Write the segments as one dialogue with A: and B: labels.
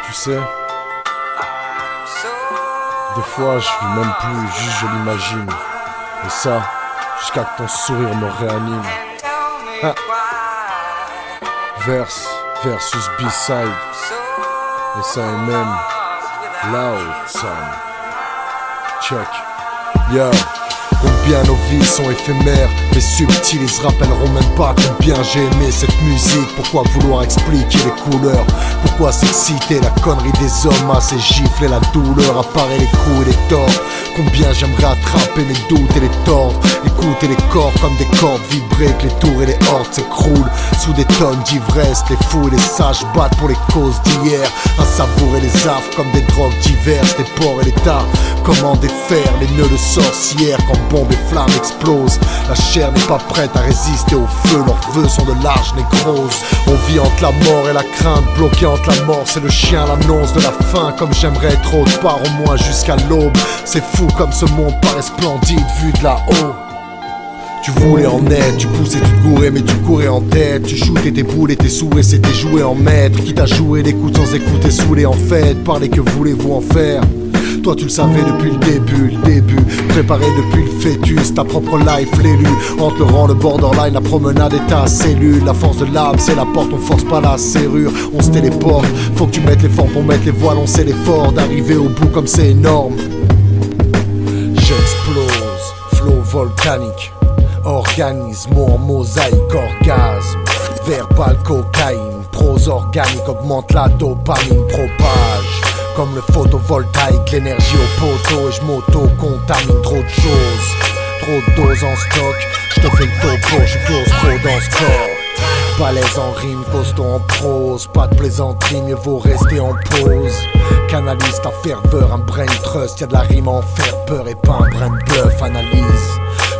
A: Tu sais, des fois je vis même plus, juste je l'imagine. Et ça, jusqu'à que ton sourire me réanime. Ah. Verse versus B-side. Et ça est même loud son. Check. Yo. Combien nos vies sont éphémères, mais subtiles, ils se rappelleront même pas combien j'ai aimé cette musique. Pourquoi vouloir expliquer les couleurs? Pourquoi s'exciter la connerie des hommes à ces gifles et la douleur apparaît les coups et les torts? Combien j'aimerais attraper mes doutes et les tordre, écouter les corps comme des cordes vibrer, que les tours et les hordes s'écroulent sous des tonnes d'ivresse. Les fous et les sages battent pour les causes d'hier, à savourer les affres comme des drogues diverses. Les porcs et les tas, comment défaire les nœuds de sorcières quand bombes et flammes explosent. La chair n'est pas prête à résister au feu, leurs vœux sont de larges nécroses. On vit entre la mort et la crainte, bloqué entre la mort, c'est le chien l'annonce de la fin. Comme j'aimerais être autre part au moins jusqu'à l'aube. C'est fou comme ce monde paraît splendide vu de là-haut. Tu voulais en être, tu poussais, tu te gourais, mais tu courais en tête. Tu shootais tes boules et tes souhaits, c'était jouer en maître. Qui t'a joué l'écoute sans écouter, saoulé en fait. Parlez, que voulez-vous en faire? Toi tu le savais depuis le début, préparé depuis le fœtus, ta propre life l'élu. Entre le rang, le borderline, la promenade et ta cellule. La force de l'âme, c'est la porte, on force pas la serrure. On se téléporte, faut que tu mettes l'effort pour mettre les voiles. On sait l'effort d'arriver au bout comme c'est énorme. J'explose, flow volcanique, organisme en mosaïque, orgasme, verbal cocaïne, prose organique, augmente la dopamine, propage. Comme le photovoltaïque, l'énergie au poteau. Et je m'auto-contamine, trop de choses, trop de doses en stock. Je te fais le topo, je close trop dans ce corps. Balèze en rime, costaud en prose. Pas de plaisanterie, mieux vaut rester en pause. Canalise ta ferveur, un brain trust. Y'a de la rime en faire peur et pas un brin de bluff. Analyse,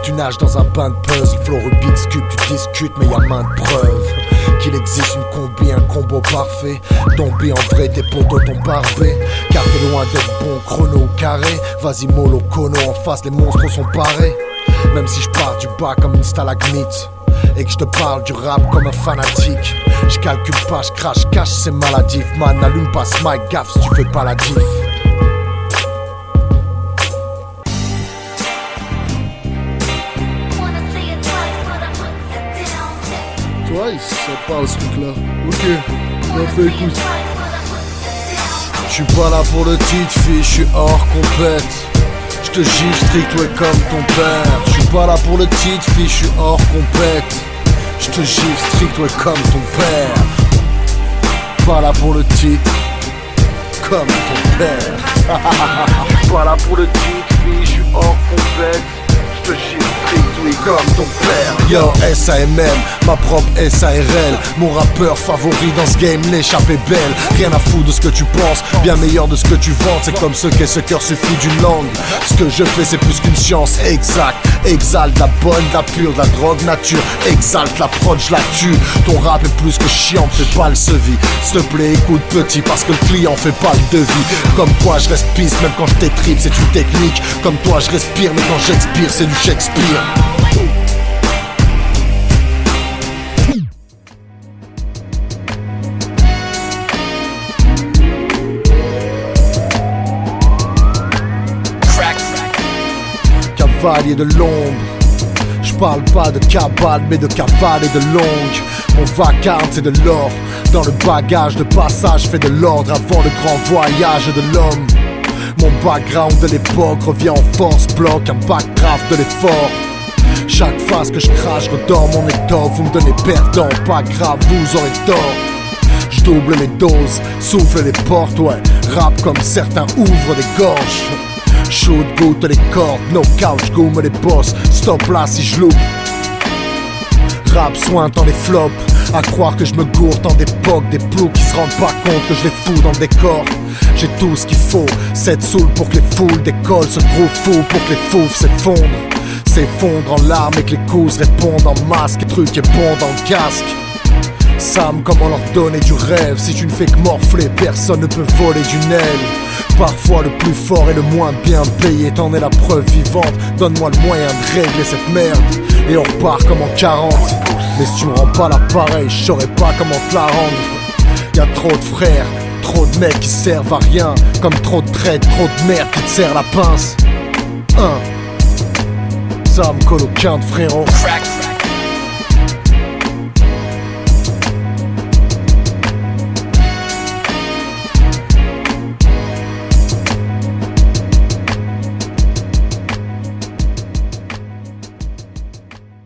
A: tu nages dans un bain de puzzle. Flow Rubik's Cube, tu discutes mais y'a main de preuve qu'il existe une combi, un combo parfait. Tomber en vrai, tes potos t'ont barbé. Car t'es loin d'être bon, chrono carré. Vas-y mollo, cono, en face les monstres sont parés. Même si je pars du bas comme une stalagmite et que je te parle du rap comme un fanatique, je calcule pas, je crache, cache, c'est maladif. Man, n'allume pas ce mic, gaffe si tu fais pas la diff. Twice, ça parle ce truc là. Ok, on fait écoute. J'suis pas là pour le titre, fille, j'suis hors compète. J'te gifle strict, ouais, comme ton père. J'suis pas là pour le titre, fille, j'suis hors compète. J'te gifle strict, ouais, comme ton père. Pas là pour le titre, comme ton père. J'suis pas là pour le titre, fille, j'suis hors compète. J'te gifle strict, oui, comme ton père. Yo, SAMM, ma propre SARL. Mon rappeur favori dans ce game, l'échappe est belle. Rien à foutre de ce que tu penses, bien meilleur de ce que tu vantes. C'est comme ce qu'est ce cœur suffit d'une langue. Ce que je fais c'est plus qu'une science exacte. Exalte la bonne, la pure, la drogue nature. Exalte la prod, je la tue. Ton rap est plus que chiant, fais pas le sevi. S'il te plaît écoute petit, parce que le client fait pas le devis. Comme quoi je reste pisse, même quand je t'étripe, c'est une technique. Comme toi je respire, mais quand j'expire c'est du Shakespeare. Cavalier de l'ombre, je parle pas de cabale mais de cavale et de longue. Mon vacarme c'est de l'or, dans le bagage de passage fait de l'ordre avant le grand voyage de l'homme. Mon background de l'époque revient en force, bloque un backdraft de l'effort. Chaque phase que je crache, redors mon étoffe. Vous me donnez perdant, pas grave, vous aurez tort. Je double les doses, souffle les portes, ouais. Rap comme certains ouvrent des gorges. Shoot, goûte les cordes, no couch, goûme les boss. Stop là si je loupe. Rap soin dans les flops, à croire que je me gourde en d'époque. Des ploucs qui se rendent pas compte que je les fous dans le décor. J'ai tout ce qu'il faut, 7 souls pour que les foules décollent. Ce gros fou pour que les fouves s'effondrent. S'effondrent en larmes et que les coups répondent en masque. Et truc est bon dans le casque. Sam, comment leur donner du rêve? Si tu ne fais que morfler, personne ne peut voler d'une aile. Parfois le plus fort et le moins bien payé, t'en es la preuve vivante. Donne-moi le moyen de régler cette merde et on repart comme en 40. Mais si tu me rends pas l'appareil, je saurais pas comment te la rendre. Y'a trop de frères, trop de mecs qui servent à rien, comme trop de traîtres, trop de merde qui te serrent la pince. Ça me colle au quinte, frérot.